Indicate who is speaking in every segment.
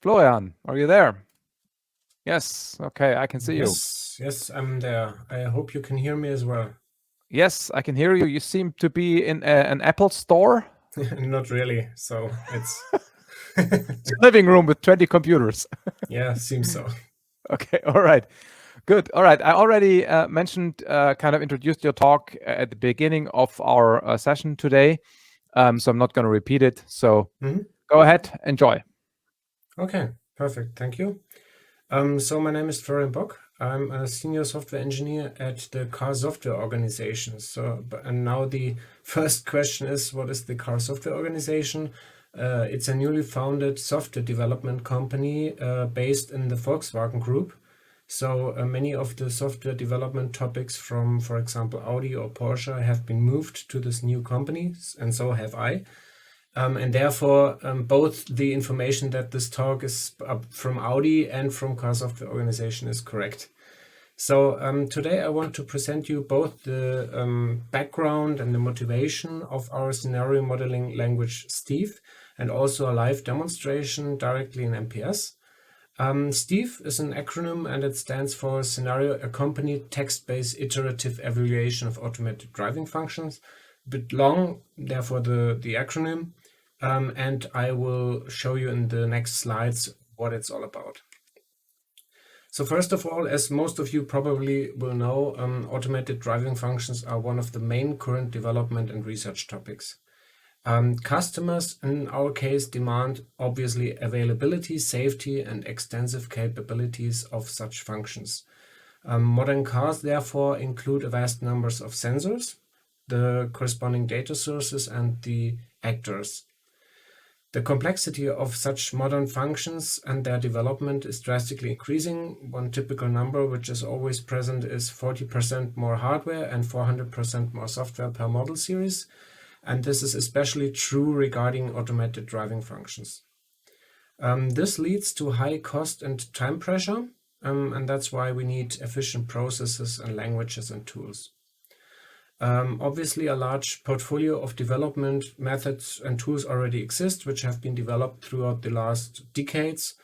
Speaker 1: Florian, are you there? Yes, okay, I can see you.
Speaker 2: Yes, I'm there. I hope you can hear me as well.
Speaker 1: Yes, I can hear you. You seem to be in an Apple store.
Speaker 2: Not really. So it's
Speaker 1: It's a living room with 20 computers.
Speaker 2: yeah, seems so.
Speaker 1: Okay, all right. Good. All right. I already mentioned, kind of introduced your talk at the beginning of our session today. So I'm not going to repeat it. So go ahead, enjoy.
Speaker 2: Okay, perfect. Thank you. So my name is Florian Bock. I'm a senior software engineer at the Car Software Organization. And now the first question is, what is the Car Software Organization? It's a newly founded software development company based in the Volkswagen Group. So many of the software development topics from, for example, Audi or Porsche have been moved to this new company, and so have I. And therefore, both the information that this talk is from Audi and from Car Software Organization is correct. So today I want to present you both the background and the motivation of our scenario modeling language stiEF, and also a live demonstration directly in MPS. stiEF is an acronym, and it stands for Scenario Accompanied Text-Based Iterative Evaluation of Automated Driving Functions. A bit long, therefore the acronym. And I will show you in the next slides what it's all about. So first of all, as most of you probably will know, automated driving functions are one of the main current development and research topics. Customers, in our case, demand obviously availability, safety, and extensive capabilities of such functions. Modern cars, therefore, include a vast numbers of sensors, the corresponding data sources, and the actors. The complexity of such modern functions and their development is drastically increasing. One typical number which is always present is 40% more hardware and 400% more software per model series. And this is especially true regarding automated driving functions. This leads to high cost and time pressure, and that's why we need efficient processes and languages and tools. Obviously, a large portfolio of development methods and tools already exist, which have been developed throughout the last decades,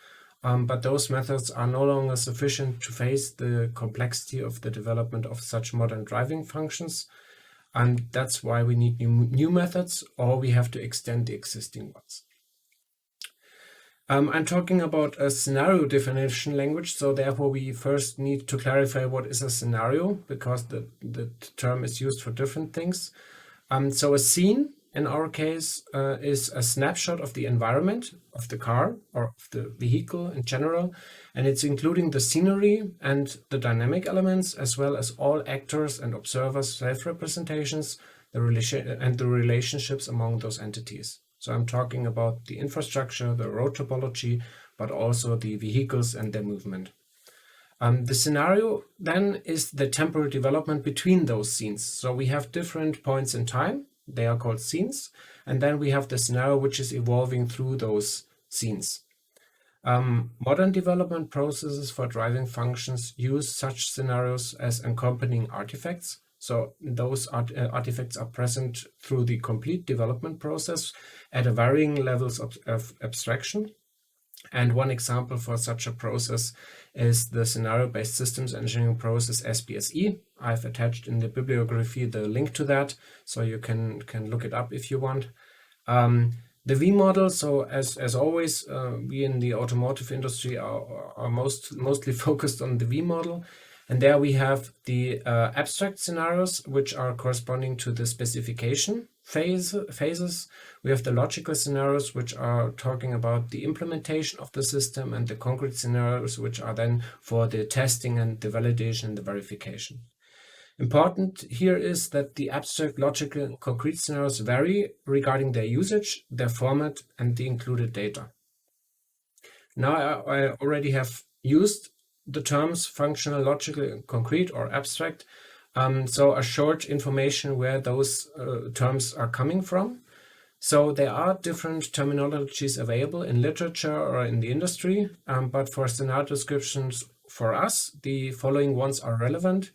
Speaker 2: but those methods are no longer sufficient to face the complexity of the development of such modern driving functions, and that's why we need new methods, or we have to extend the existing ones. I'm talking about a scenario definition language, so therefore we first need to clarify what is a scenario, because the term is used for different things. So a scene, in our case, is a snapshot of the environment of the car or of the vehicle in general, and it's including the scenery and the dynamic elements, as well as all actors and observers' self-representations, and the relationships among those entities. So I'm talking about the infrastructure, the road topology, but also the vehicles and their movement. The scenario then is the temporal development between those scenes. So we have different points in time, they are called scenes, and then we have the scenario which is evolving through those scenes. Modern development processes for driving functions use such scenarios as accompanying artifacts. So those artifacts are present through the complete development process at a varying levels of abstraction. And one example for such a process is the scenario-based systems engineering process SBSE. I've attached in the bibliography the link to that, so you can look it up if you want. The V model, so as always, we in the automotive industry are mostly focused on the V model. And there we have the abstract scenarios, which are corresponding to the specification phases. We have the logical scenarios, which are talking about the implementation of the system, and the concrete scenarios, which are then for the testing and the validation and the verification. Important here is that the abstract, logical, and concrete scenarios vary regarding their usage, their format, and the included data. Now I already have used the terms functional, logical, and concrete, or abstract. So a short information where those terms are coming from. So there are different terminologies available in literature or in the industry, but for scenario descriptions for us, the following ones are relevant.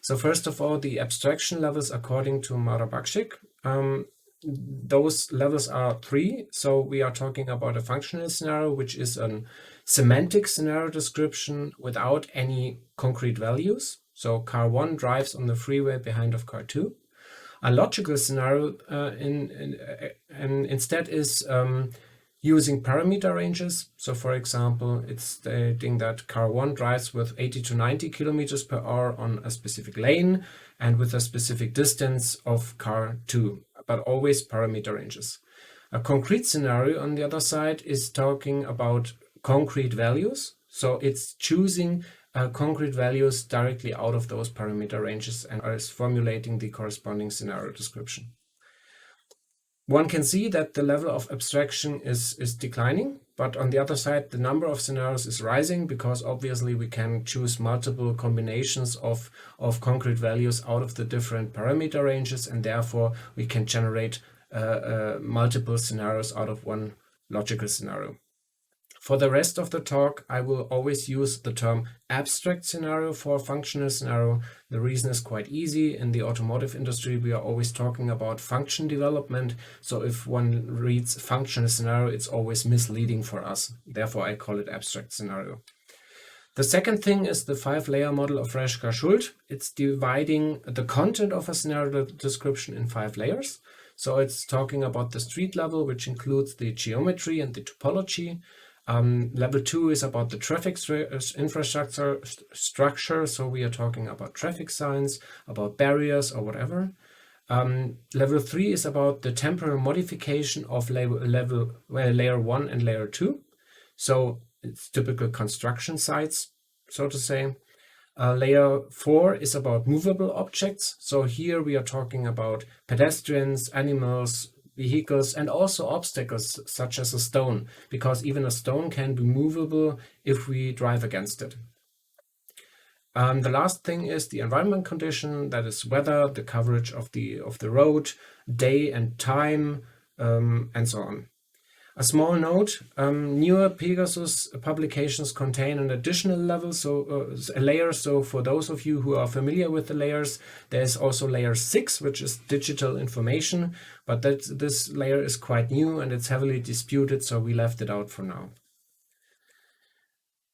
Speaker 2: So first of all, the abstraction levels according to Mara Bakshik. those levels are 3. So we are talking about a functional scenario, which is a semantic scenario description without any concrete values. So car 1 drives on the freeway behind of car 2. A logical scenario instead is using parameter ranges. So for example, it's stating that car 1 drives with 80 to 90 kilometers per hour on a specific lane and with a specific distance of car 2, but always parameter ranges. A concrete scenario, on the other side, is talking about concrete values. So it's choosing concrete values directly out of those parameter ranges and is formulating the corresponding scenario description. One can see that the level of abstraction is declining, but on the other side, the number of scenarios is rising because obviously we can choose multiple combinations of concrete values out of the different parameter ranges, and therefore we can generate multiple scenarios out of one logical scenario. For the rest of the talk, I will always use the term abstract scenario for a functional scenario. The reason is quite easy. In the automotive industry, we are always talking about function development. So if one reads functional scenario, it's always misleading for us. Therefore, I call it abstract scenario. The second thing is the 5-layer model of Reschka-Schult. It's dividing the content of a scenario description in 5 layers. So it's talking about the street level, which includes the geometry and the topology. Level 2 is about the traffic infrastructure structure. So we are talking about traffic signs, about barriers or whatever. Level 3 is about the temporal modification of layer 1 and layer 2. So it's typical construction sites, so to say. Layer 4 is about movable objects. So here we are talking about pedestrians, animals, vehicles, and also obstacles such as a stone, because even a stone can be movable if we drive against it. The last thing is the environment condition, that is weather, the coverage of the road, day and time, and so on. A small note, newer Pegasus publications contain an additional level, so a layer. So for those of you who are familiar with the layers, there's also layer 6, which is digital information, but this layer is quite new and it's heavily disputed, so we left it out for now.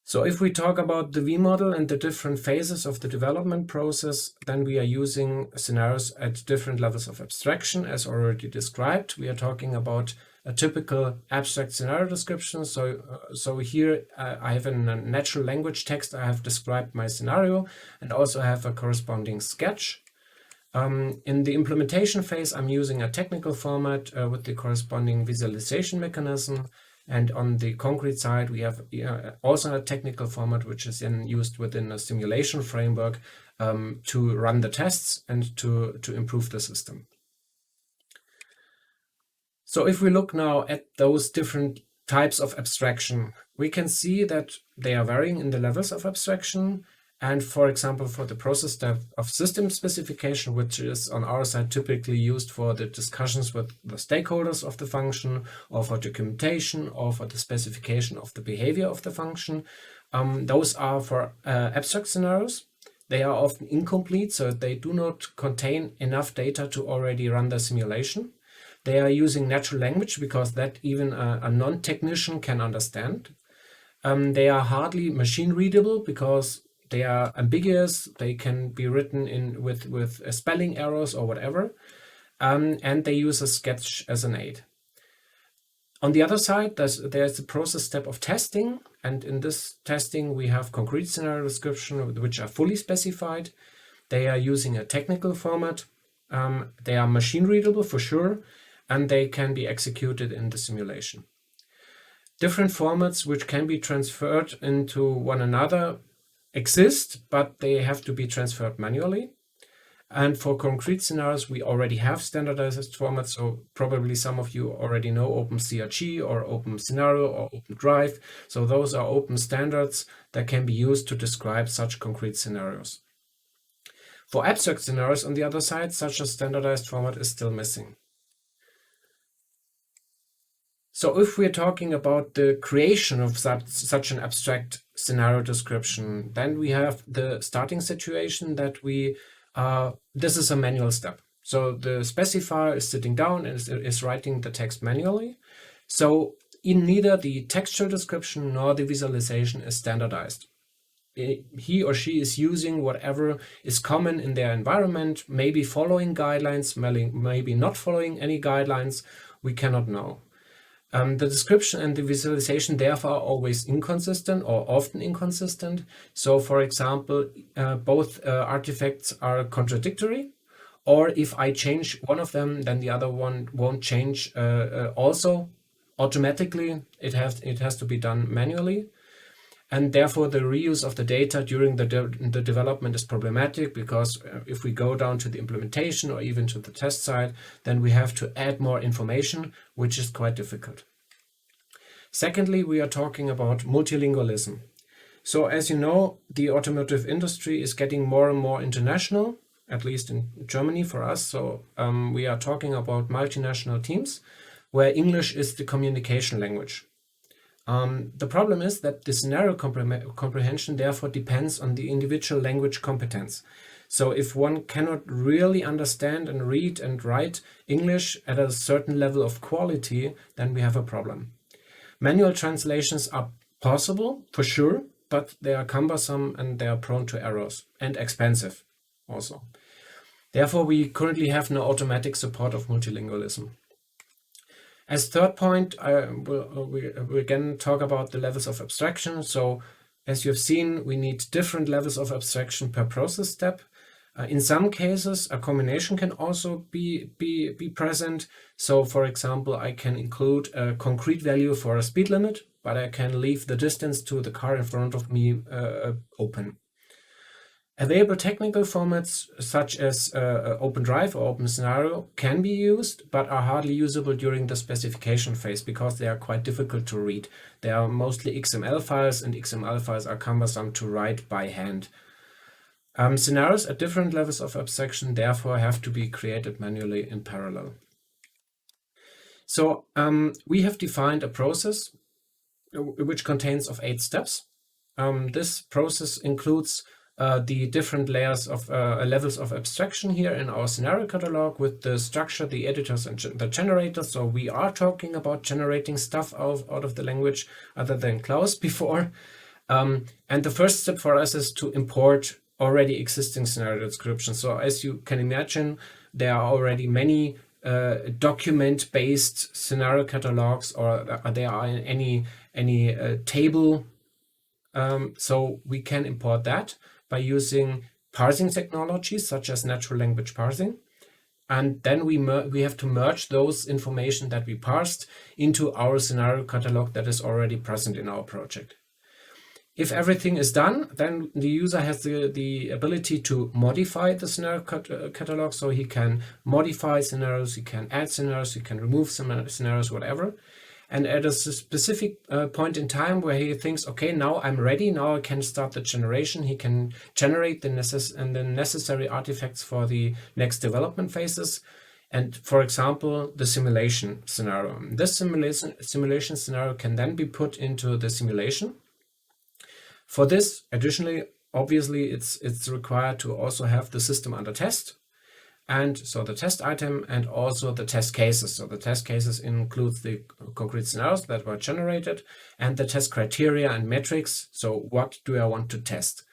Speaker 2: So if we talk about the V model and the different phases of the development process, then we are using scenarios at different levels of abstraction, as already described. We are talking about a typical abstract scenario description. So here I have in a natural language text, I have described my scenario and also have a corresponding sketch. In the implementation phase, I'm using a technical format with the corresponding visualization mechanism. And on the concrete side, we have also a technical format, which is then used within a simulation framework to run the tests and to improve the system. So if we look now at those different types of abstraction, we can see that they are varying in the levels of abstraction. And for example, for the process step of system specification, which is on our side typically used for the discussions with the stakeholders of the function, or for documentation, or for the specification of the behavior of the function, those are for abstract scenarios. They are often incomplete, so they do not contain enough data to already run the simulation. They are using natural language because that even a non-technician can understand. They are hardly machine readable because they are ambiguous. They can be written in with spelling errors or whatever. And they use a sketch as an aid. On the other side, there's the process step of testing. And in this testing, we have concrete scenario description, which are fully specified. They are using a technical format. They are machine readable for sure. And they can be executed in the simulation. Different formats which can be transferred into one another exist, but they have to be transferred manually. And for concrete scenarios, we already have standardized formats. So probably some of you already know OpenCRG or OpenScenario or OpenDrive. So those are open standards that can be used to describe such concrete scenarios. For abstract scenarios, on the other side, such a standardized format is still missing. So if we're talking about the creation of such an abstract scenario description, then we have the starting situation that this is a manual step. So the specifier is sitting down and is writing the text manually. So in neither the textual description nor the visualization is standardized. He or she is using whatever is common in their environment, maybe following guidelines, maybe not following any guidelines. We cannot know. The description and the visualization therefore are always inconsistent or often inconsistent. So for example, both artifacts are contradictory, or if I change one of them, then the other one won't change also automatically. It has to be done manually. And therefore, the reuse of the data during the development is problematic, because if we go down to the implementation or even to the test side, then we have to add more information, which is quite difficult. Secondly, we are talking about multilingualism. So as you know, the automotive industry is getting more and more international, at least in Germany for us. So we are talking about multinational teams where English is the communication language. The problem is that the scenario comprehension therefore depends on the individual language competence. So if one cannot really understand and read and write English at a certain level of quality, then we have a problem. Manual translations are possible, for sure, but they are cumbersome and they are prone to errors and expensive also. Therefore, we currently have no automatic support of multilingualism. As third point, we again talk about the levels of abstraction. So as you've seen, we need different levels of abstraction per process step. In some cases, a combination can also be present. So for example, I can include a concrete value for a speed limit, but I can leave the distance to the car in front of me open. Available technical formats such as OpenDrive or OpenScenario can be used, but are hardly usable during the specification phase because they are quite difficult to read. They are mostly XML files, and XML files are cumbersome to write by hand. Scenarios at different levels of abstraction therefore have to be created manually in parallel. So we have defined a process which contains of 8 steps. This process includes the different layers of levels of abstraction here in our scenario catalog with the structure, the editors, and the generators. So we are talking about generating stuff out of the language other than Klaus before. And the first step for us is to import already existing scenario descriptions. So as you can imagine, there are already many document-based scenario catalogs, or there are any table. So we can import that by using parsing technologies such as natural language parsing. And then we have to merge those information that we parsed into our scenario catalog that is already present in our project. If everything is done, then the user has the ability to modify the scenario catalog. So he can modify scenarios, he can add scenarios, he can remove scenarios, whatever. And at a specific point in time where he thinks, okay, now I'm ready, now I can start the generation, he can generate the necessary artifacts for the next development phases. And for example, the simulation scenario. This simulation scenario can then be put into the simulation. For this, additionally, obviously, it's required to also have the system under test. And so the test item and also the test cases. So the test cases includes the concrete scenarios that were generated and the test criteria and metrics. So what do I want to test?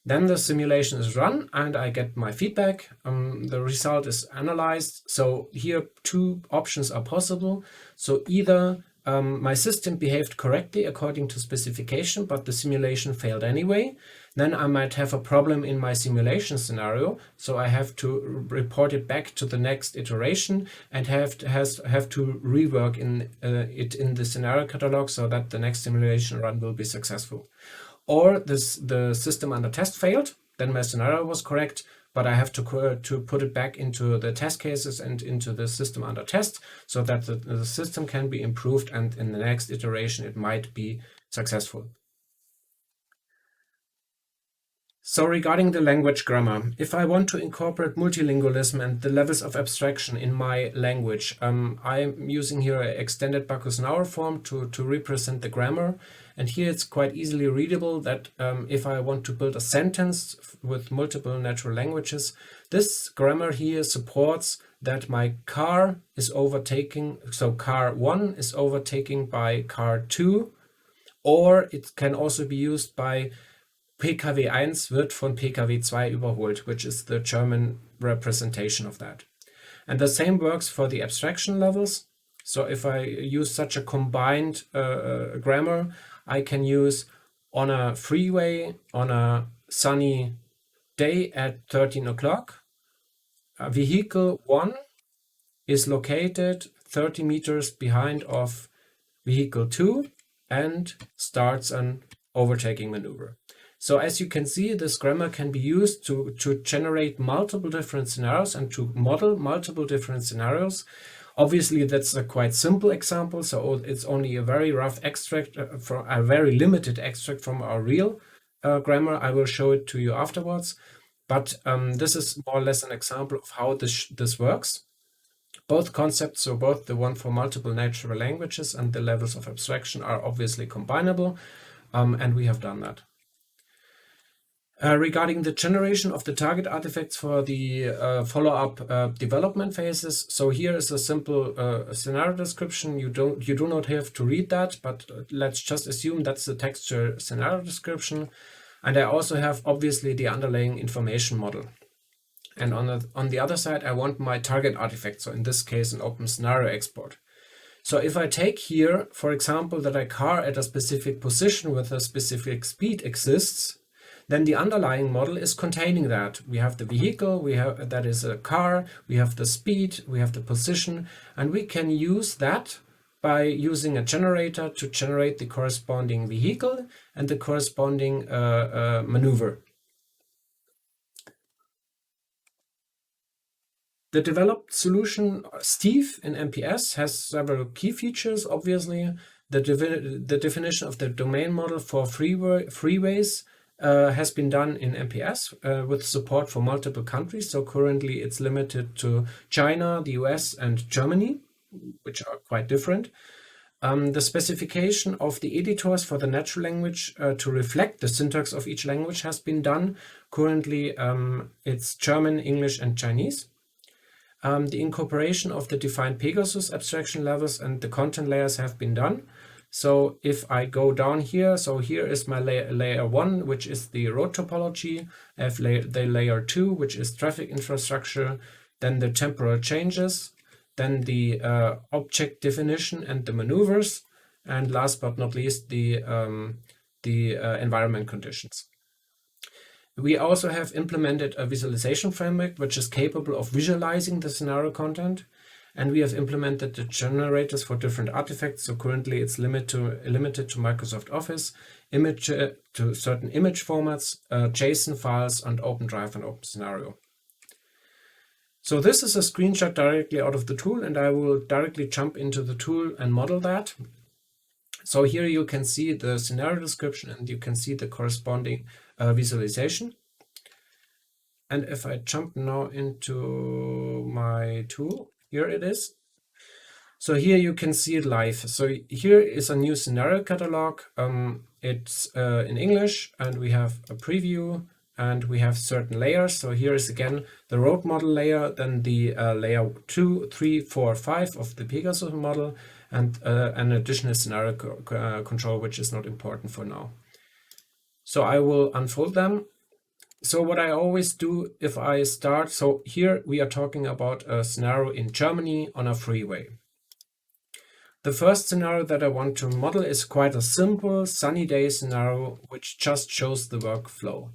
Speaker 2: Then the simulation is run and I get my feedback. The result is analyzed. So here 2 options are possible. So either my system behaved correctly according to specification, but the simulation failed anyway. Then I might have a problem in my simulation scenario. So I have to report it back to the next iteration and have to rework it in the scenario catalog so that the next simulation run will be successful. Or the system under test failed, then my scenario was correct, but I have to put it back into the test cases and into the system under test so that the system can be improved, and in the next iteration it might be successful. So regarding the language grammar, if I want to incorporate multilingualism and the levels of abstraction in my language, I'm using here an extended Backus-Naur form to represent the grammar. And here it's quite easily readable that if I want to build a sentence with multiple natural languages, this grammar here supports that my car is overtaking, so car 1 is overtaking by car 2, or it can also be used by PKW 1 wird von PKW 2 überholt, which is the German representation of that. And the same works for the abstraction levels. So if I use such a combined grammar, I can use on a freeway on a sunny day at 13 o'clock, vehicle 1 is located 30 meters behind of vehicle 2 and starts an overtaking maneuver. So as you can see, this grammar can be used to generate multiple different scenarios and to model multiple different scenarios. Obviously, that's a quite simple example, so it's only a very rough extract, from a very limited extract from our real grammar. I will show it to you afterwards. But this is more or less an example of how this works. Both concepts, so both the one for multiple natural languages and the levels of abstraction, are obviously combinable, and we have done that. Regarding the generation of the target artifacts for the follow-up development phases, so here is a simple scenario description. You do not have to read that, but let's just assume that's the textual scenario description. And I also have obviously the underlying information model. And on the other side, I want my target artifact, so in this case an open scenario export. So if I take here, for example, that a car at a specific position with a specific speed exists, then the underlying model is containing that. We have the vehicle, that is a car, we have the speed, we have the position, and we can use that by using a generator to generate the corresponding vehicle and the corresponding maneuver. The developed solution stiEF in MPS has several key features, obviously. The definition of the domain model for freeways has been done in MPS with support for multiple countries. So currently it's limited to China, the US, and Germany, which are quite different. The specification of the editors for the natural language to reflect the syntax of each language has been done. Currently it's German, English, and Chinese. The incorporation of the defined Pegasus abstraction levels and the content layers have been done. So if I go down here, so here is my layer 1, which is the road topology. I have the layer 2, which is traffic infrastructure, then the temporal changes, then the object definition and the maneuvers, and last but not least, the environment conditions. We also have implemented a visualization framework, which is capable of visualizing the scenario content. And we have implemented the generators for different artifacts. So currently it's limited to Microsoft Office, to certain image formats, JSON files, and OpenDrive and OpenScenario. So this is a screenshot directly out of the tool, and I will directly jump into the tool and model that. So here you can see the scenario description and you can see the corresponding visualization. And if I jump now into my tool, here it is. So here you can see it live. So here is a new scenario catalog. It's in English, and we have a preview, and we have certain layers. So here is again the road model layer, then the layer 2, 3, 4, 5 of the Pegasus model, and an additional scenario control, which is not important for now. So I will unfold them. So what I always do if I start, so here we are talking about a scenario in Germany on a freeway. The first scenario that I want to model is quite a simple sunny day scenario, which just shows the workflow.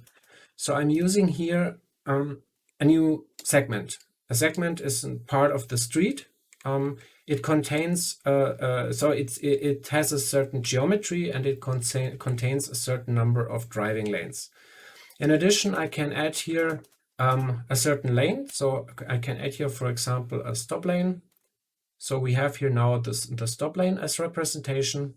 Speaker 2: So I'm using here a new segment. A segment is part of the street. It contains, so it has a certain geometry, and it contains a certain number of driving lanes. In addition, I can add here a certain lane. So I can add here, for example, a stop lane. So we have here now the stop lane as representation.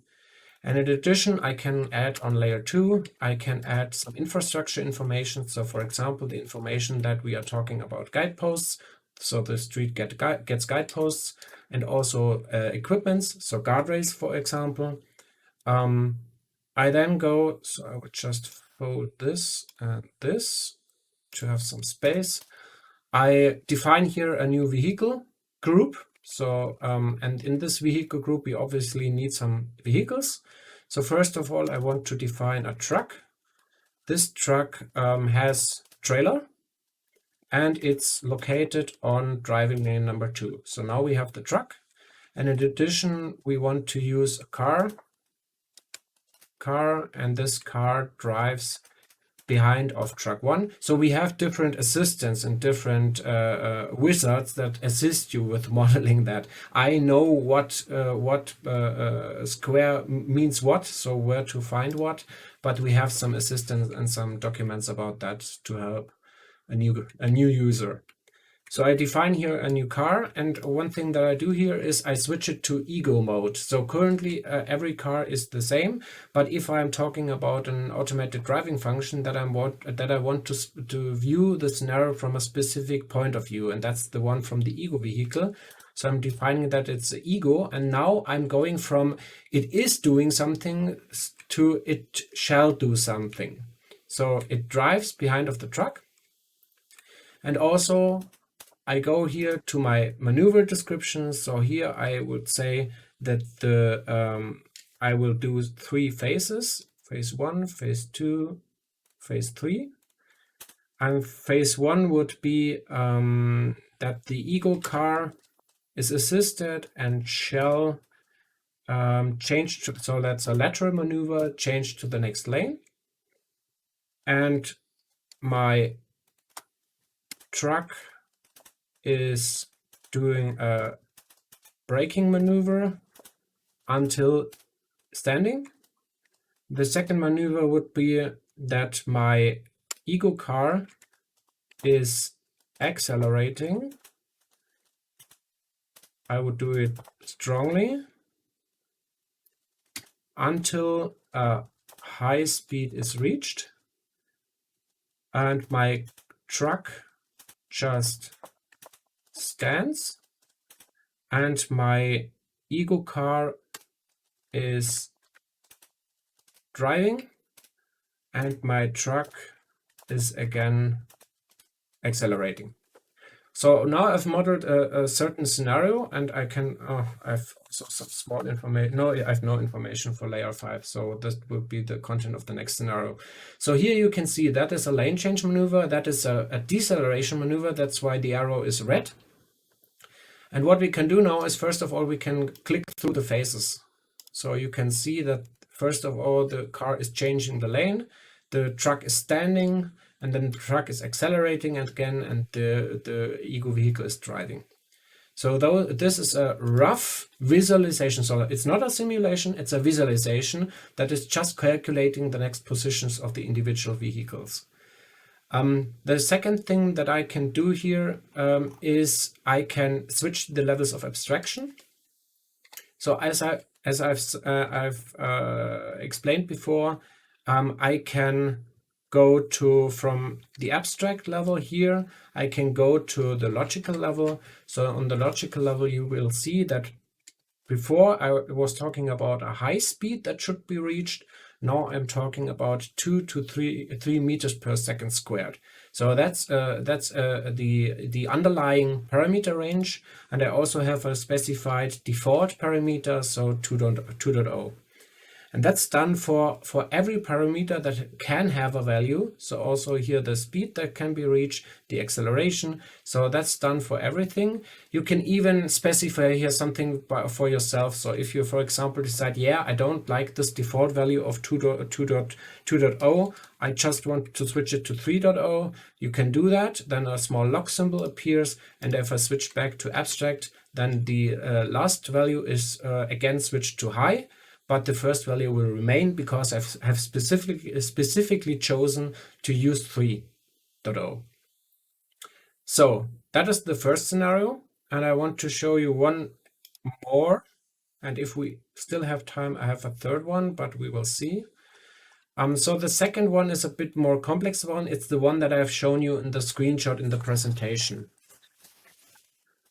Speaker 2: And in addition, I can add on layer 2, I can add some infrastructure information. So for example, the information that we are talking about guideposts. So the street gets guideposts, and also equipments, so guardrails, for example. I then go, so I would just fold this and this to have some space. I define here a new vehicle group. So, and in this vehicle group, we obviously need some vehicles. So first of all, I want to define a truck. This truck has trailer, and it's located on driving lane number 2. So now we have the truck. And in addition, we want to use a car, and this car drives behind of truck 1. So we have different assistants and different wizards that assist you with modeling that. I know what square means what, so where to find what, but we have some assistants and some documents about that to help a new user. So I define here a new car, and one thing that I do here is I switch it to ego mode. So currently every car is the same, but if I'm talking about an automated driving function that I want to view the scenario from a specific point of view, and that's the one from the ego vehicle. So I'm defining that it's ego, and now I'm going from it is doing something to it shall do something. So it drives behind of the truck, and also I go here to my maneuver description. So here I would say that I will do 3 phases: phase 1, phase 2, phase 3. And phase 1 would be that the ego car is assisted and shall change to, so that's a lateral maneuver, change to the next lane. And my truck is doing a braking maneuver until standing. The second maneuver would be that my ego car is accelerating. I would do it strongly until a high speed is reached, and my truck just stands, and my ego car is driving, and my truck is again accelerating. So now I've modeled a certain scenario, and I can, I've also some small information. No, I have no information for layer 5. So this will be the content of the next scenario. So here you can see that is a lane change maneuver. That is a deceleration maneuver. That's why the arrow is red. And what we can do now is, first of all, we can click through the phases. So you can see that, first of all, the car is changing the lane, the truck is standing, and then the truck is accelerating again, and the ego vehicle is driving. So though this is a rough visualization, so it's not a simulation, it's a visualization that is just calculating the next positions of the individual vehicles. The second thing that I can do here is I can switch the levels of abstraction. So as I've explained before, I can go to, from the abstract level here, I can go to the logical level. So on the logical level, you will see that before I was talking about a high speed that should be reached. Now I'm talking about 2 to 3 meters per second squared. So that's the underlying parameter range, and I also have a specified default parameter, so 2.0. And that's done for every parameter that can have a value. So also here the speed that can be reached, the acceleration. So that's done for everything. You can even specify here something for yourself. So if you, for example, decide, yeah, I don't like this default value of 2.0, I just want to switch it to 3.0, you can do that. Then a small log symbol appears. And if I switch back to abstract, then the last value is again switched to high. But the first value will remain because I have specifically chosen to use 3.0. So that is the first scenario, and I want to show you one more, And if we still have time, I have a third one, but we will see. So the second one is a bit more complex one. It's the one that I have shown you in the screenshot in the presentation.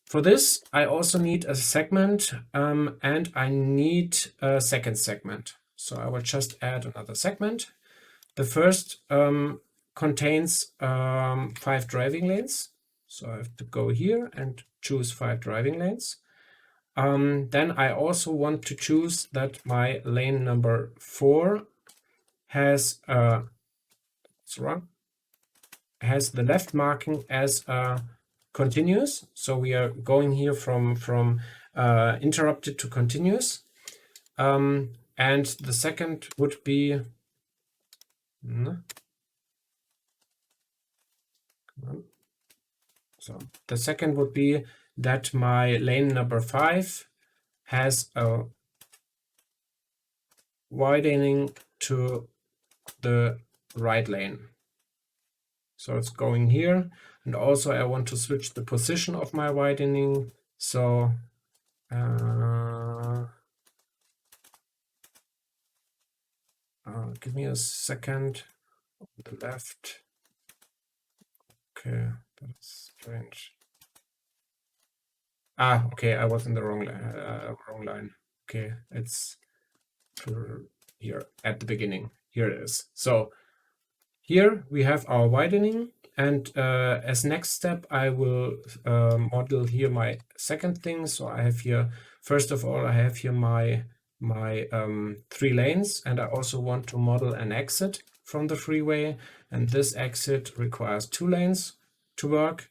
Speaker 2: For this, I also need a segment and I need a second segment. So I will just add another segment. The first contains 5 driving lanes. So I have to go here and choose 5 driving lanes. Then I also want to choose that my lane number 4 has has the left marking as continuous. So we are going here from interrupted to continuous. And the second would be so the second would be that my lane number 5 has a widening to the right lane. So it's going here. And also I want to switch the position of my widening. So give me a second. On the left. Okay, that's strange. Okay, I was in the wrong line. Okay, it's here at the beginning. Here it is. So here we have our widening, and as next step, I will model here my second thing. So I have here, first of all, I have here my 3 lanes, and I also want to model an exit from the freeway, and this exit requires 2 lanes to work.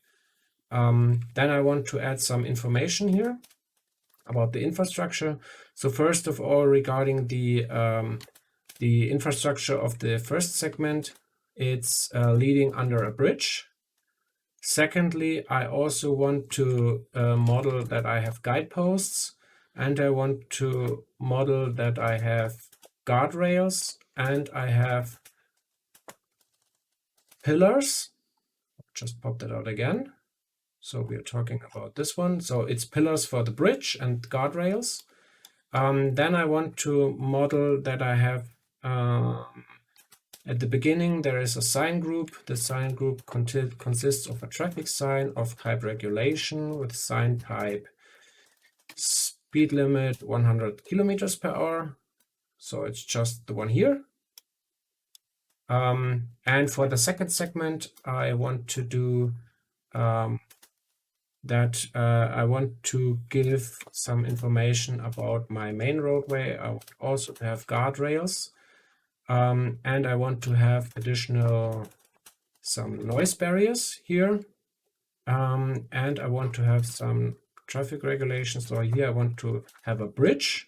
Speaker 2: Then I want to add some information here about the infrastructure. So first of all, regarding the infrastructure of the first segment, it's leading under a bridge. Secondly, I also want to model that I have guideposts, and I want to model that I have guardrails, and I have pillars. Just pop that out again. So we are talking about this one. So it's pillars for the bridge and guardrails. Then I want to model that I have, at the beginning, there is a sign group. The sign group consists of a traffic sign of type regulation with sign type speed limit 100 kilometers per hour. So it's just the one here. And for the second segment, I want to do that I want to give some information about my main roadway. I want also to have guardrails, and I want to have additional some noise barriers here, and I want to have some traffic regulations. So here I want to have a bridge,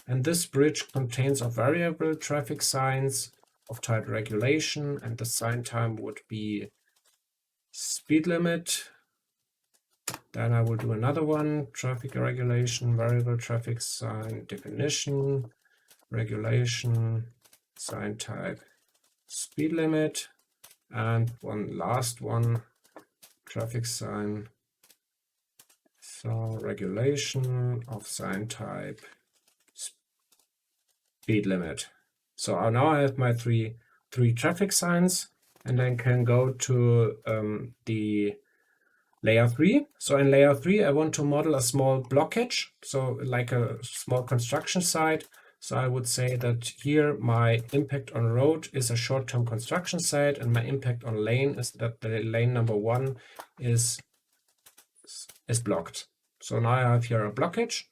Speaker 2: and this bridge contains a variable traffic signs of type regulation, and the sign time would be speed limit. Then I will do another one, traffic regulation, variable traffic sign definition, regulation, sign type, speed limit, and one last one, traffic sign, so regulation of sign type, speed limit. So now I have my three traffic signs, and I can go to the layer 3. So in layer 3, I want to model a small blockage, so like a small construction site. So I would say that here my impact on road is a short-term construction site, and my impact on lane is that the lane number 1 is blocked. So now I have here a blockage.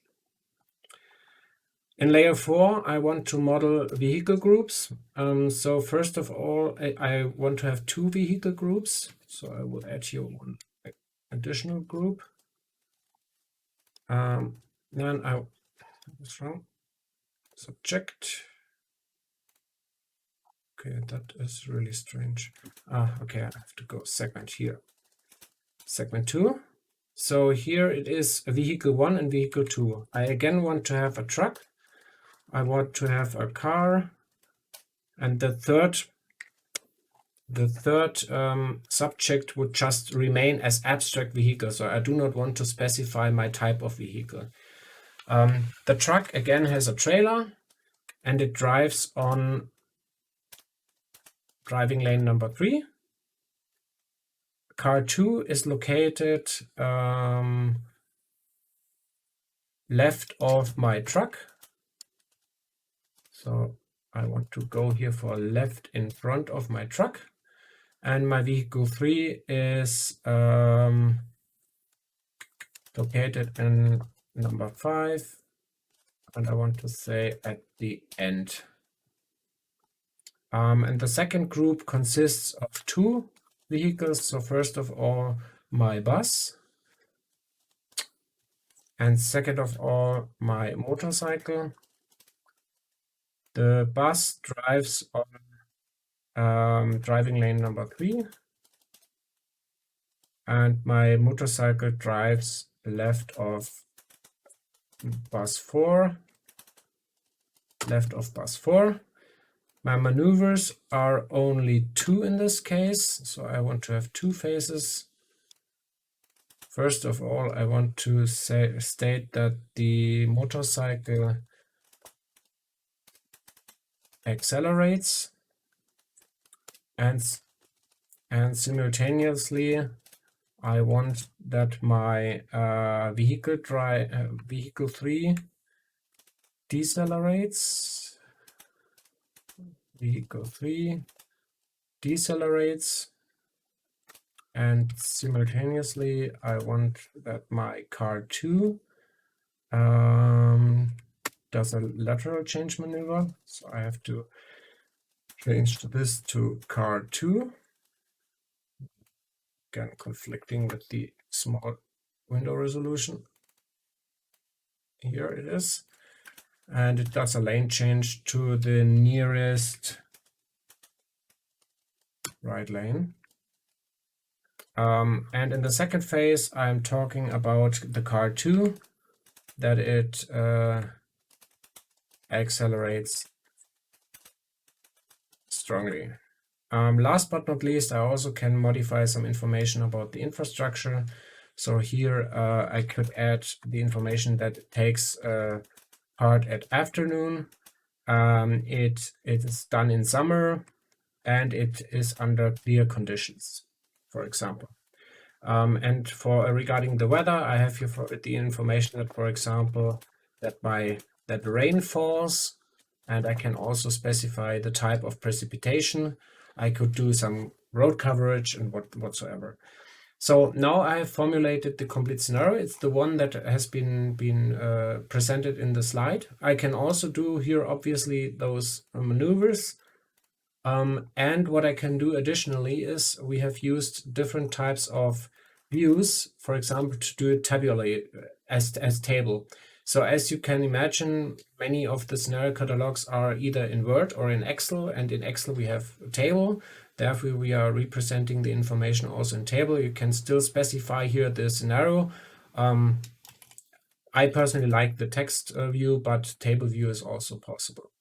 Speaker 2: In layer 4, I want to model vehicle groups. So first of all, I want to have 2 vehicle groups. So I will add here one additional group. Then what's wrong? Subject. Okay, that is really strange. Okay, I have to go segment here. Segment 2. So here it is a vehicle 1 and vehicle 2. I again want to have a truck. I want to have a car, and the third subject would just remain as abstract vehicle. So I do not want to specify my type of vehicle. The truck again has a trailer and it drives on driving lane number 3. Car 2 is located left of my truck. So I want to go here for left in front of my truck. And my vehicle 3 is located in number 5. And I want to say at the end. And the second group consists of 2 vehicles. So first of all, my bus. And second of all, my motorcycle. The bus drives on driving lane number 3. And my motorcycle drives left of bus 4. Left of bus 4. My maneuvers are only 2 in this case, so I want to have 2 phases. First of all, I want to state that the motorcycle accelerates and simultaneously I want that my vehicle 3 decelerates. Vehicle 3 decelerates, and simultaneously I want that my car 2 does a lateral change maneuver. So I have to change this to car 2. Again, conflicting with the small window resolution. Here it is. And it does a lane change to the nearest right lane. And in the second phase, I'm talking about the car 2, that it accelerates strongly. Last but not least, I also can modify some information about the infrastructure. So here I could add the information that it takes part at afternoon. It is done in summer, and it is under clear conditions, for example. And for regarding the weather, I have here for the information that, for example, that rain falls, and I can also specify the type of precipitation. I could do some road coverage and whatsoever. So now I have formulated the complete scenario. It's the one that has been presented in the slide. I can also do here, obviously, those maneuvers. And what I can do additionally is we have used different types of views, for example, to do it tabularly as table. So as you can imagine, many of the scenario catalogs are either in Word or in Excel, and in Excel we have a table. Therefore, we are representing the information also in table. You can still specify here the scenario. I personally like the text view, but table view is also possible.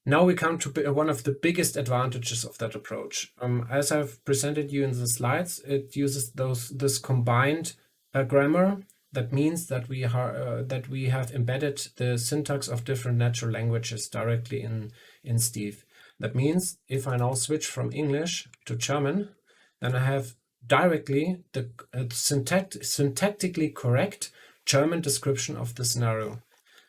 Speaker 2: Now we come to one of the biggest advantages of that approach. As I've presented you in the slides, it uses this combined grammar. That means that we have embedded the syntax of different natural languages directly in stiEF. That means if I now switch from English to German, then I have directly the syntactically correct German description of the scenario.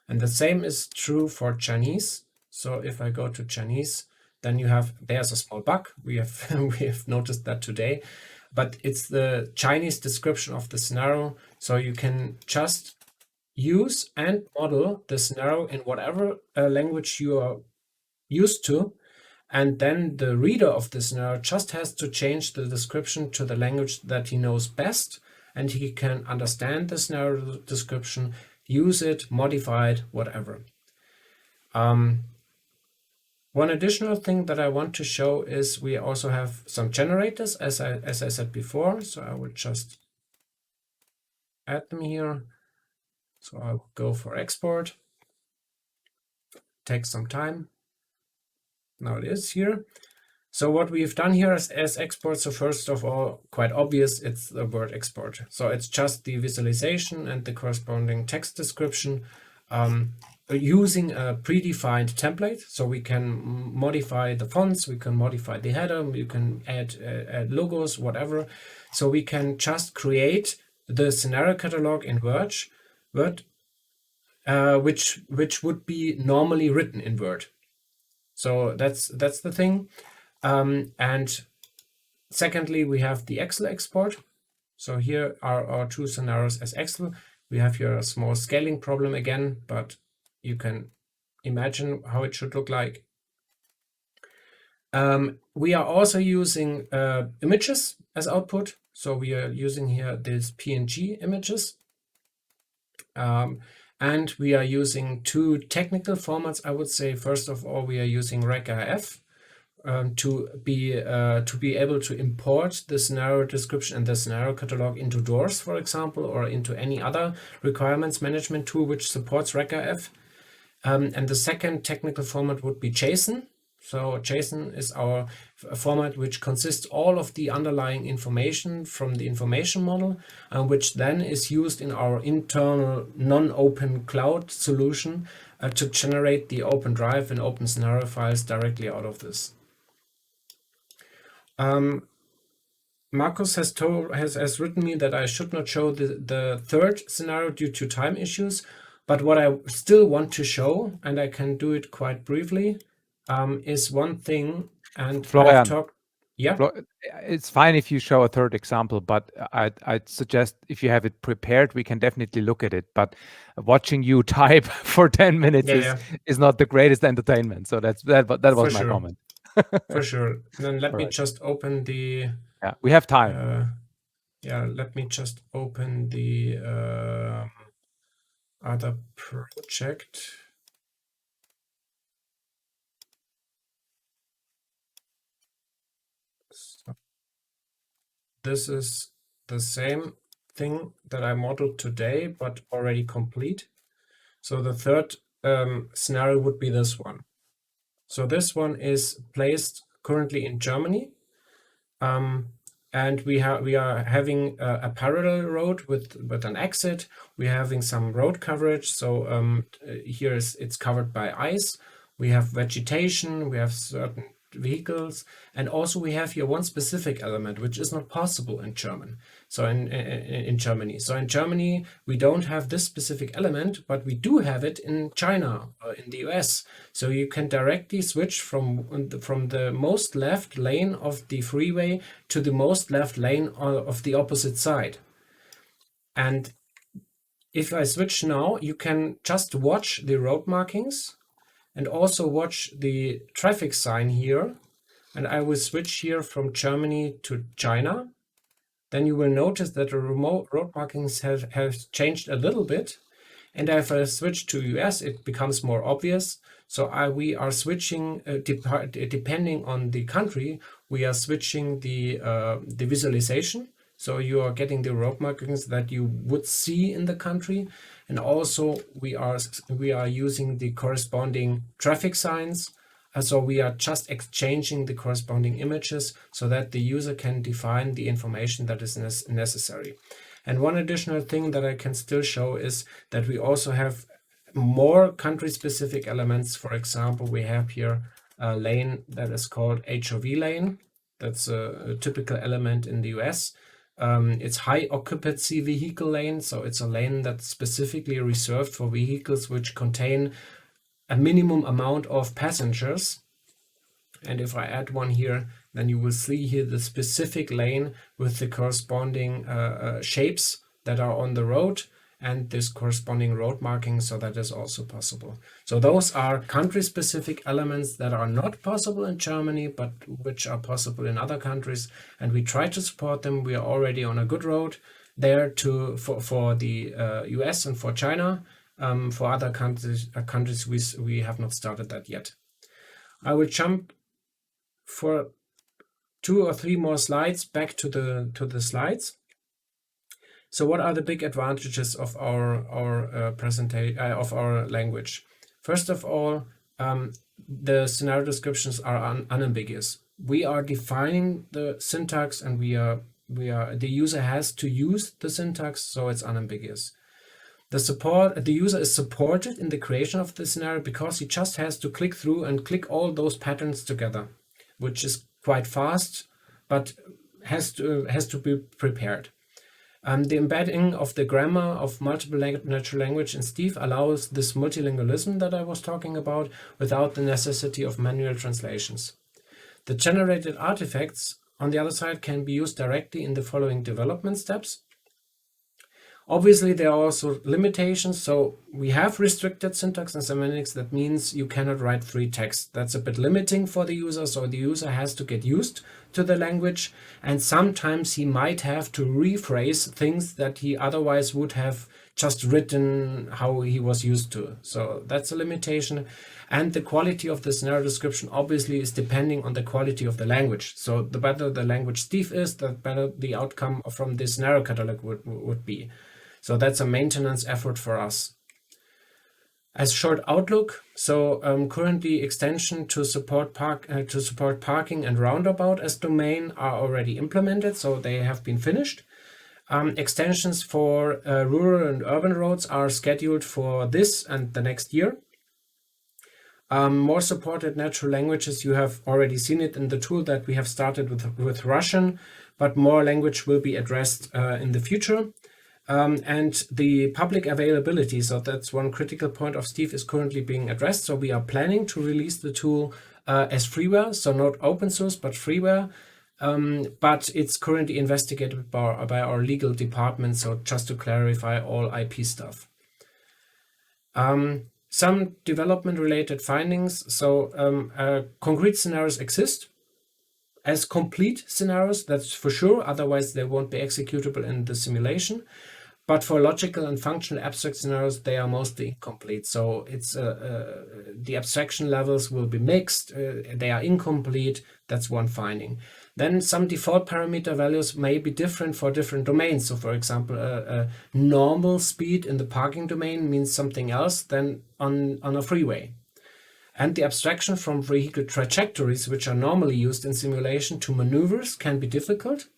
Speaker 2: And the same is true for Chinese. So if I go to Chinese, then there's a small bug. We have noticed that today, but it's the Chinese description of the scenario. So you can just use and model the scenario in whatever language you are used to. And then the reader of the scenario just has to change the description to the language that he knows best, and he can understand the scenario description, use it, modify it, whatever. One additional thing that I want to show is we also have some generators, as I said before. So I will just add them here. So I'll go for export. Takes some time. Now it is here. So what we've done here as export, so first of all, quite obvious, it's the word export. So it's just the visualization and the corresponding text description using a predefined template. So we can modify the fonts, we can modify the header, you can add logos, whatever. So we can just create the scenario catalog in Word, which would be normally written in Word. So that's the thing. And secondly, we have the Excel export. So here are our two scenarios as Excel. We have here a small scaling problem again, but you can imagine how it should look like. We are also using images as output. So we are using here these PNG images. And we are using two technical formats, I would say. First of all, we are using regIF to be able to import the scenario description and the scenario catalog into DOORS, for example, or into any other requirements management tool which supports regIF. And the second technical format would be JSON. So JSON is our format which consists all of the underlying information from the information model, which then is used in our internal non-open cloud solution to generate the open drive and open scenario files directly out of this. Markus has written me that I should not show the third scenario due to time issues, but what I still want to show, and I can do it quite briefly, is one thing. And
Speaker 1: Florian,
Speaker 2: yeah,
Speaker 1: it's fine if you show a third example, but I'd suggest if you have it prepared, we can definitely look at it. But watching you type for 10 minutes is not the greatest entertainment. So that was my comment.
Speaker 2: For sure. And then let me just open the.
Speaker 1: Yeah, we have time.
Speaker 2: Let me just open the other project. So this is the same thing that I modeled today, but already complete. So the third scenario would be this one. So this one is placed currently in Germany. And we are having a parallel road with an exit. We're having some road coverage. So here it's covered by ice. We have vegetation. We have certain vehicles, and also we have here one specific element which is not possible in German. So in Germany. So in Germany we don't have this specific element, but we do have it in China or in the US. So you can directly switch from the most left lane of the freeway to the most left lane of the opposite side. And if I switch now, you can just watch the road markings and also watch the traffic sign here. And I will switch here from Germany to China. Then you will notice that the remote road markings have changed a little bit. And if I switch to US, it becomes more obvious. So we are switching, depending on the country, we are switching the visualization. So you are getting the road markings that you would see in the country. And also we are using the corresponding traffic signs. So we are just exchanging the corresponding images so that the user can define the information that is necessary. And one additional thing that I can still show is that we also have more country-specific elements. For example, we have here a lane that is called HOV lane. That's a typical element in the US. It's high occupancy vehicle lane, so it's a lane that's specifically reserved for vehicles which contain a minimum amount of passengers. And if I add one here, then you will see here the specific lane with the corresponding shapes that are on the road and this corresponding road marking, so that is also possible. So those are country-specific elements that are not possible in Germany, but which are possible in other countries, and we try to support them. We are already on a good road there for the US and for China. For other countries, we have not started that yet. I will jump for 2 or 3 more slides back to the slides. So what are the big advantages of our presentation of our language? First of all, the scenario descriptions are unambiguous. we are defining the syntax, and the user has to use the syntax, so it's unambiguous. The user is supported in the creation of the scenario because he just has to click through and click all those patterns together, which is quite fast, but has to be prepared. The embedding of the grammar of multiple natural language in stiEF allows this multilingualism that I was talking about without the necessity of manual translations. The generated artifacts, on the other side, can be used directly in the following development steps. Obviously, there are also limitations. So we have restricted syntax and semantics. That means you cannot write free text. That's a bit limiting for the user. So the user has to get used to the language. And sometimes he might have to rephrase things that he otherwise would have just written how he was used to. So that's a limitation. And the quality of the scenario description obviously is depending on the quality of the language. So the better the language stiEF is, the better the outcome from the scenario catalog would be. So that's a maintenance effort for us. As short outlook, so currently extension to support parking and roundabout as domain are already implemented, so they have been finished. Extensions for rural and urban roads are scheduled for this and the next year. More supported natural languages, you have already seen it in the tool that we have started with Russian, but more language will be addressed in the future. And the public availability, so that's one critical point of stiEF, is currently being addressed. So we are planning to release the tool as freeware, so not open source, but freeware. But it's currently investigated by our legal department, so just to clarify all IP stuff. Some development-related findings. So concrete scenarios exist as complete scenarios, that's for sure. Otherwise, they won't be executable in the simulation. But for logical and functional abstract scenarios, they are mostly incomplete. So it's the abstraction levels will be mixed. They are incomplete. That's one finding. Then some default parameter values may be different for different domains. So for example, a normal speed in the parking domain means something else than on a freeway. And the abstraction from vehicle trajectories, which are normally used in simulation, to maneuvers can be difficult.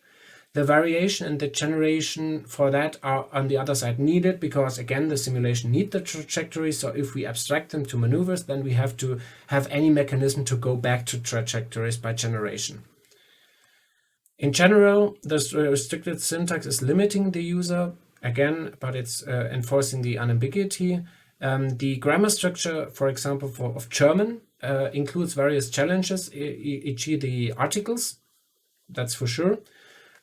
Speaker 2: The variation and the generation for that are on the other side needed because, again, the simulation need the trajectory. So if we abstract them to maneuvers, then we have to have any mechanism to go back to trajectories by generation. In general, the restricted syntax is limiting the user, again, but it's enforcing the unambiguity. The grammar structure, for example, of German includes various challenges, e.g. the articles, that's for sure.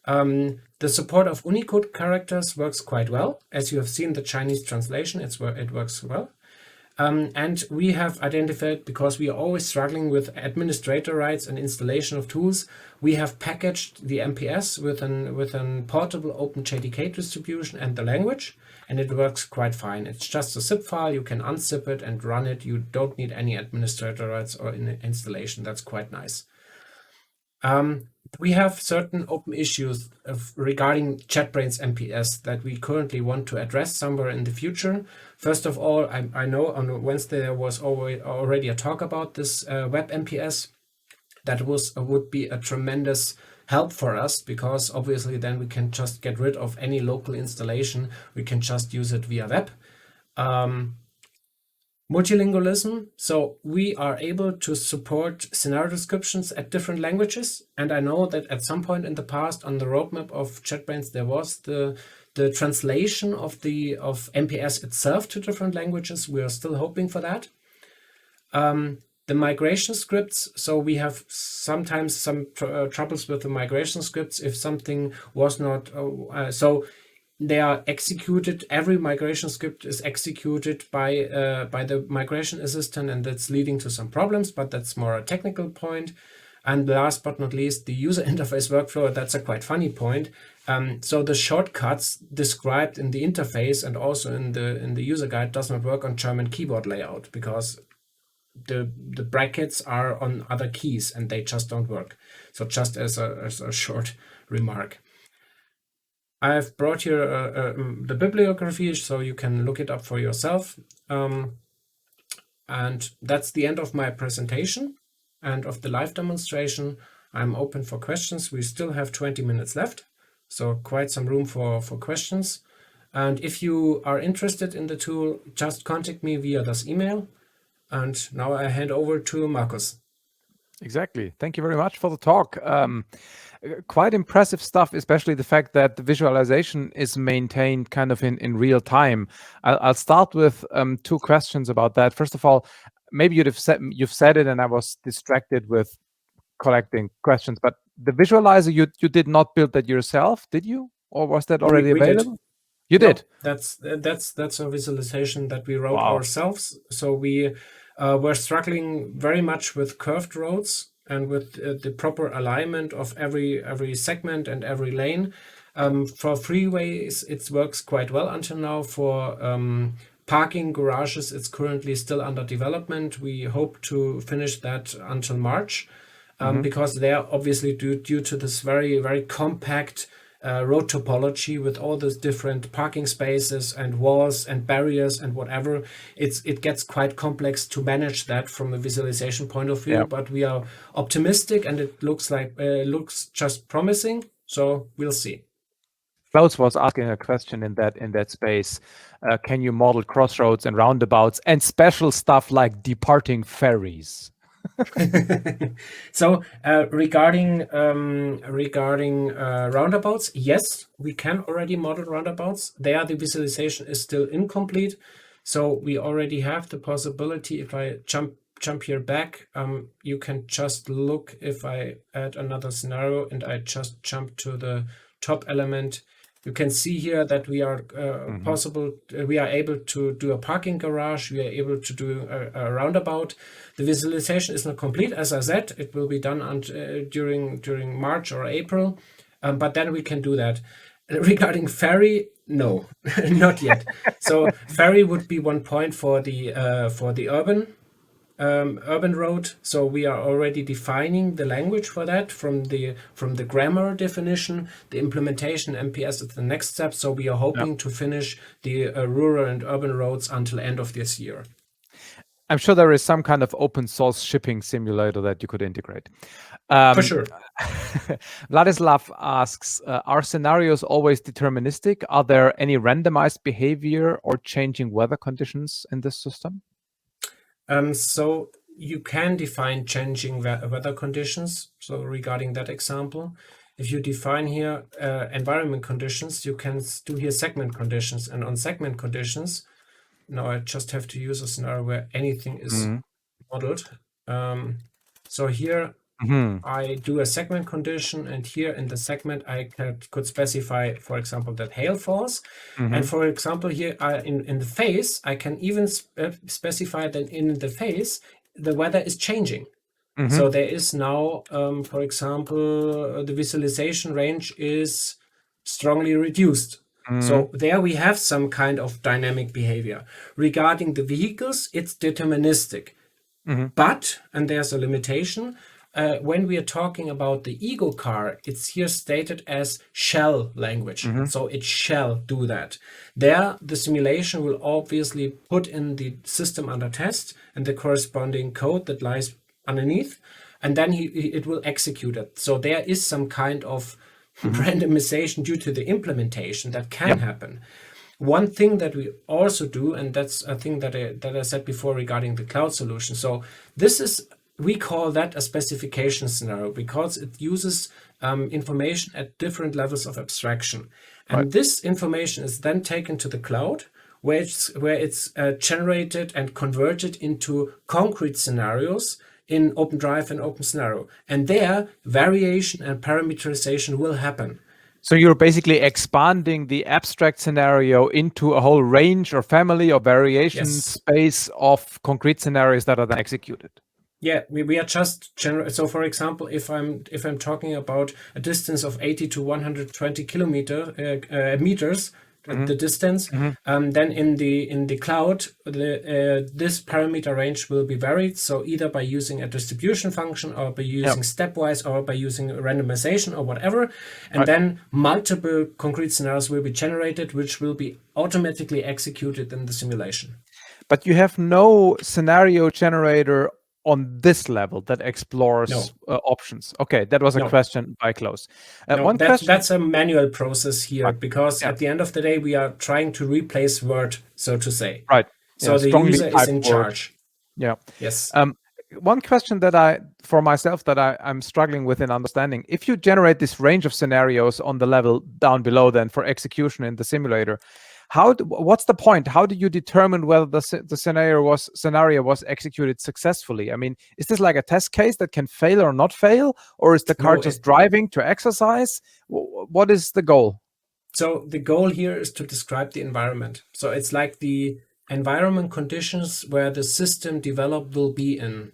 Speaker 2: The support of Unicode characters works quite well. As you have seen the Chinese translation, it works well. And we have identified, because we are always struggling with administrator rights and installation of tools, we have packaged the MPS with an portable OpenJDK distribution and the language, and it works quite fine. It's just a zip file, you can unzip it and run it. You don't need any administrator rights or installation. That's quite nice. We have certain open issues regarding JetBrains MPS that we currently want to address somewhere in the future. First of all, I know on Wednesday there was already a talk about this web MPS. That would be a tremendous help for us, because obviously then we can just get rid of any local installation. We can just use it via web. Multilingualism, so we are able to support scenario descriptions at different languages. And I know that at some point in the past on the roadmap of JetBrains, there was the translation of MPS itself to different languages. We are still hoping for that. The migration scripts, so we have sometimes some troubles with the migration scripts if something was not, so they are executed. Every migration script is executed by the migration assistant, and that's leading to some problems, but that's more a technical point. And last but not least, the user interface workflow, that's a quite funny point. So the shortcuts described in the interface and also in the user guide does not work on German keyboard layout, because the brackets are on other keys and they just don't work. So just as a short remark. I've brought here the bibliography so you can look it up for yourself. And that's the end of my presentation and of the live demonstration. I'm open for questions. We still have 20 minutes left, so quite some room for questions. And if you are interested in the tool, just contact me via this email. And now I hand over to Markus.
Speaker 1: Exactly. Thank you very much for the talk. Quite impressive stuff, especially the fact that the visualization is maintained kind of in real time. I'll start with 2 questions about that. First of all, maybe you've said it and I was distracted with collecting questions, but the visualizer, you did not build that yourself, did you? Or was that already available? You did.
Speaker 2: That's a visualization that we wrote ourselves. So we were struggling very much with curved roads and with the proper alignment of every segment and every lane. For freeways, it works quite well until now. For parking garages, it's currently still under development. We hope to finish that until March, because they are obviously due to this very, very compact road topology with all those different parking spaces and walls and barriers and whatever. It gets quite complex to manage that from a visualization point of view, but we are optimistic and it looks just promising. So we'll see.
Speaker 1: Klaus was asking a question in that space. Can you model crossroads and roundabouts and special stuff like departing ferries?
Speaker 2: So regarding roundabouts, yes, we can already model roundabouts. There, the visualization is still incomplete. So we already have the possibility. If I jump here back, you can just look if I add another scenario and I just jump to the top element. You can see here that we are we are able to do a parking garage. We are able to do a roundabout. The visualization is not complete, as I said. It will be done during March or April, but then we can do that. Regarding ferry, no, not yet. So ferry would be one point for the urban road. So we are already defining the language for that from the grammar definition. The implementation MPS is the next step. So we are hoping to finish the rural and urban roads until end of this year.
Speaker 1: I'm sure there is some kind of open source shipping simulator that you could integrate.
Speaker 2: For sure.
Speaker 1: Vladislav asks, are scenarios always deterministic? Are there any randomized behavior or changing weather conditions in this system?
Speaker 2: So you can define changing weather conditions. So regarding that example, if you define here environment conditions, you can do here segment conditions. And on segment conditions, now I just have to use a scenario where anything is modeled. So here I do a segment condition, and here in the segment I could specify, for example, that hail falls. And for example, here in the phase, I can even specify that in the phase, the weather is changing. So there is now, for example, the visualization range is strongly reduced. So there we have some kind of dynamic behavior. Regarding the vehicles, it's deterministic. But, and there's a limitation, when we are talking about the ego car, it's here stated as shall language. So it shall do that. There, the simulation will obviously put in the system under test and the corresponding code that lies underneath, and then it will execute it. So there is some kind of randomization due to the implementation that can happen. One thing that we also do, and that's a thing that I said before regarding the cloud solution. So this is, we call that a specification scenario because it uses information at different levels of abstraction. And this information is then taken to the cloud, where it's generated and converted into concrete scenarios in OpenDrive and OpenScenario. And there, variation and parameterization will happen.
Speaker 1: So you're basically expanding the abstract scenario into a whole range or family or variation space of concrete scenarios that are then executed.
Speaker 2: Yeah, we are just so for example, if I'm talking about a distance of 80 to 120 meters, the distance, then in the cloud, this parameter range will be varied. So either by using a distribution function or by using stepwise or by using randomization or whatever. And then multiple concrete scenarios will be generated, which will be automatically executed in the simulation.
Speaker 1: But you have no scenario generator on this level that explores options? Okay, that was a question by Klaus.
Speaker 2: That's a manual process here, because at the end of the day, we are trying to replace Word, so to say.
Speaker 1: Right.
Speaker 2: So the user is in charge.
Speaker 1: Yeah.
Speaker 2: Yes.
Speaker 1: One question that for myself, that I'm struggling with in understanding, if you generate this range of scenarios on the level down below, then for execution in the simulator, what's the point? How do you determine whether the scenario was executed successfully? I mean, is this like a test case that can fail or not fail, or is the car just driving to exercise? What is the goal?
Speaker 2: So the goal here is to describe the environment. So it's like the environment conditions where the system developed will be in.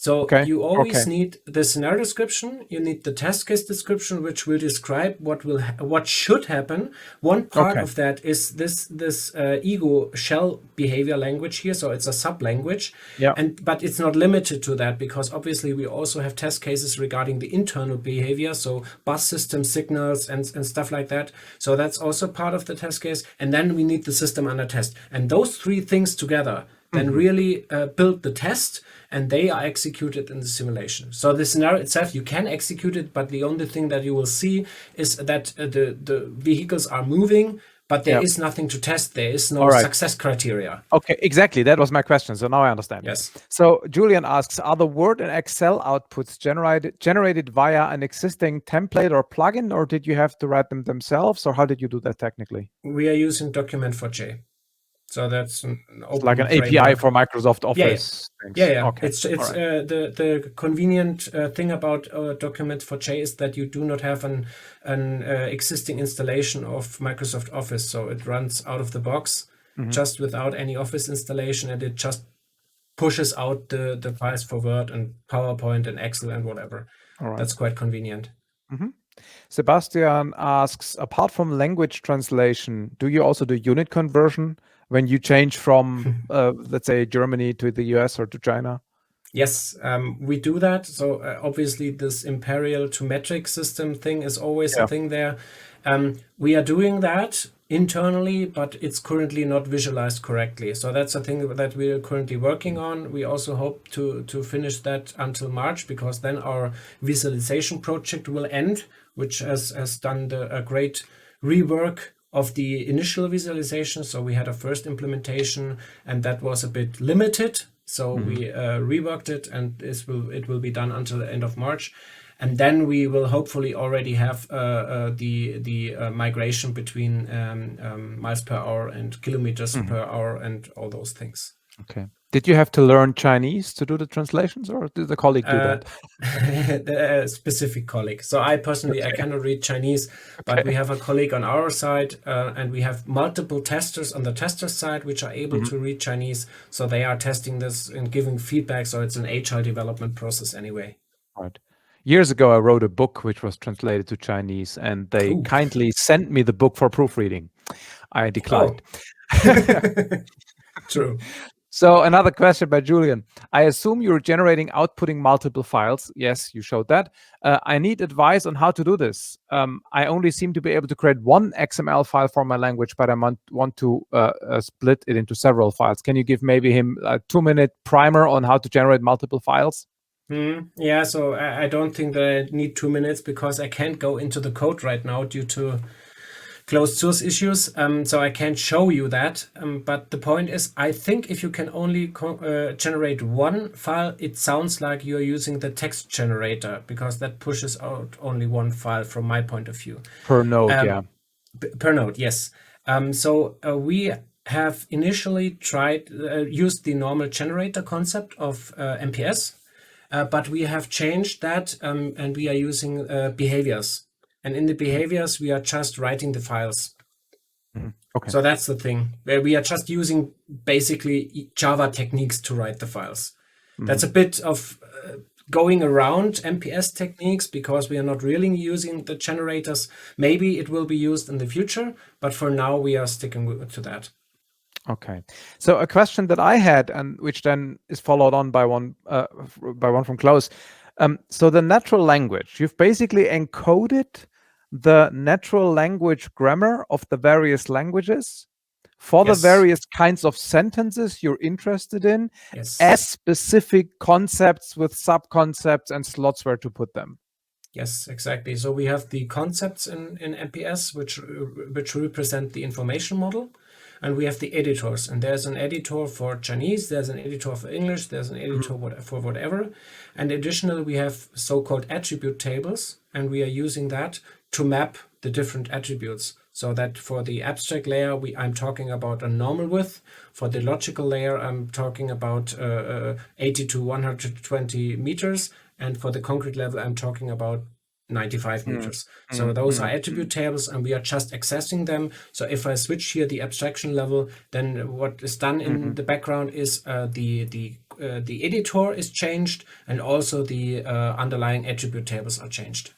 Speaker 2: So you always need the scenario description, you need the test case description, which will describe what should happen. One part of that is this ego shell behavior language here. So it's a sub language, but it's not limited to that, because obviously we also have test cases regarding the internal behavior, so bus system signals and stuff like that. So that's also part of the test case. And then we need the system under test, and those three things together then really build the test, and they are executed in the simulation. So the scenario itself, you can execute it, but the only thing that you will see is that the vehicles are moving, but there is nothing to test. There is no success criteria.
Speaker 1: Okay, exactly. That was my question. So now I understand.
Speaker 2: Yes.
Speaker 1: So Julian asks, are the Word and Excel outputs generated via an existing template or plugin, or did you have to write them themselves, or how did you do that technically?
Speaker 2: We are using Document4J. So that's an open
Speaker 1: like an
Speaker 2: framework.
Speaker 1: API for Microsoft Office.
Speaker 2: Yeah. Okay. It's the convenient thing about Document4J is that you do not have an existing installation of Microsoft Office. So it runs out of the box just without any Office installation, and it just pushes out the files for Word and PowerPoint and Excel and whatever. That's quite convenient.
Speaker 1: Sebastian asks, apart from language translation, do you also do unit conversion when you change from, let's say, Germany to the US or to China?
Speaker 2: Yes, we do that. So obviously this imperial to metric system thing is always a thing there. We are doing that internally, but it's currently not visualized correctly. So that's a thing that we are currently working on. We also hope to finish that until March, because then our visualization project will end, which has done a great rework of the initial visualization. So we had a first implementation, and that was a bit limited. So we reworked it, and it will be done until the end of March. And then we will hopefully already have the migration between miles per hour and kilometers per hour and all those things.
Speaker 1: Okay. Did you have to learn Chinese to do the translations, or did the colleague do that?
Speaker 2: A specific colleague. So I personally, I cannot read Chinese, but we have a colleague on our side, and we have multiple testers on the tester side which are able to read Chinese. So they are testing this and giving feedback. So it's an agile development process anyway.
Speaker 1: Right. Years ago, I wrote a book which was translated to Chinese, and they kindly sent me the book for proofreading. I declined.
Speaker 2: True.
Speaker 1: So another question by Julian. I assume you're generating, outputting multiple files. Yes, you showed that. I need advice on how to do this. I only seem to be able to create one XML file for my language, but I want to split it into several files. Can you give maybe him a 2-minute primer on how to generate multiple files?
Speaker 2: Yeah, so I don't think that I need 2 minutes, because I can't go into the code right now due to closed source issues. So I can't show you that. But the point is, I think if you can only generate one file, it sounds like you're using the text generator, because that pushes out only one file from my point of view.
Speaker 1: Per node,
Speaker 2: Per node, yes. So we have initially used the normal generator concept of MPS. But we have changed that, and we are using behaviors. And in the behaviors, we are just writing the files.
Speaker 1: Okay.
Speaker 2: So that's the thing, where we are just using basically Java techniques to write the files. That's a bit of going around MPS techniques, because we are not really using the generators. Maybe it will be used in the future, but for now we are sticking to that.
Speaker 1: Okay, so a question that I had, and which then is followed on by one from Klaus. So the natural language, you've basically encoded the natural language grammar of the various languages for the
Speaker 2: Yes.
Speaker 1: various kinds of sentences you're interested in,
Speaker 2: Yes.
Speaker 1: as specific concepts with sub-concepts and slots where to put them.
Speaker 2: Yes, exactly. So we have the concepts in MPS, which represent the information model, and we have the editors. And there's an editor for Chinese, there's an editor for English, there's an editor for whatever. And additionally, we have so-called attribute tables, and we are using that to map the different attributes. So that for the abstract layer, I'm talking about a normal width. For the logical layer, I'm talking about 80 to 120 meters. And for the concrete level, I'm talking about 95 meters. So those are attribute tables, and we are just accessing them. So if I switch here the abstraction level, then what is done in the background is the editor is changed, and also the underlying attribute tables are changed.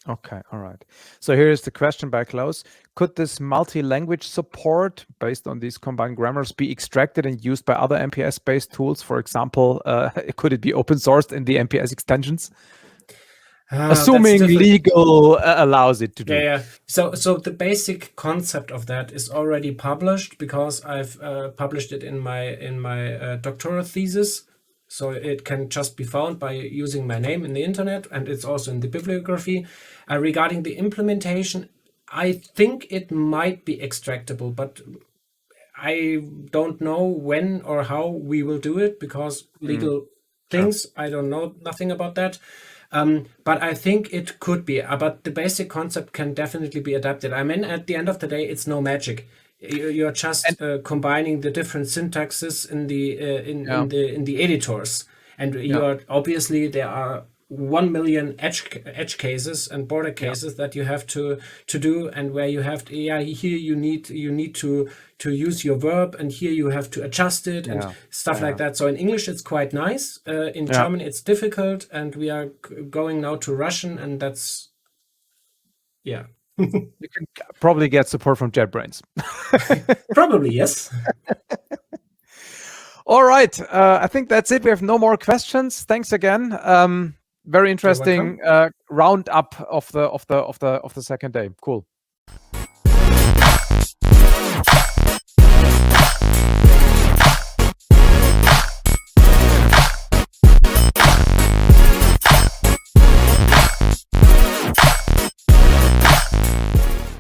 Speaker 1: Okay, all right. So here is the question by Klaus. Could this multi-language support based on these combined grammars be extracted and used by other MPS-based tools? For example, could it be open sourced in the MPS extensions? Assuming legal allows it to do.
Speaker 2: Yeah. So the basic concept of that is already published, because I've published it in my doctoral thesis. So it can just be found by using my name in the internet, and it's also in the bibliography. Regarding the implementation, I think it might be extractable, but I don't know when or how we will do it, because legal things, I don't know nothing about that. But I think it could be. But the basic concept can definitely be adapted. I mean, at the end of the day, it's no magic. You're just combining the different syntaxes in the editors, and you are obviously there are 1 million edge cases and border cases that you have to do, and where you have to, here you need to use your verb, and here you have to adjust it and stuff like that. So in English it's quite nice. In German it's difficult, and we are going now to Russian, and that's
Speaker 1: You can probably get support from JetBrains.
Speaker 2: Probably, yes.
Speaker 1: All right. I think that's it. We have no more questions. Thanks again. Very interesting roundup of the second day. Cool.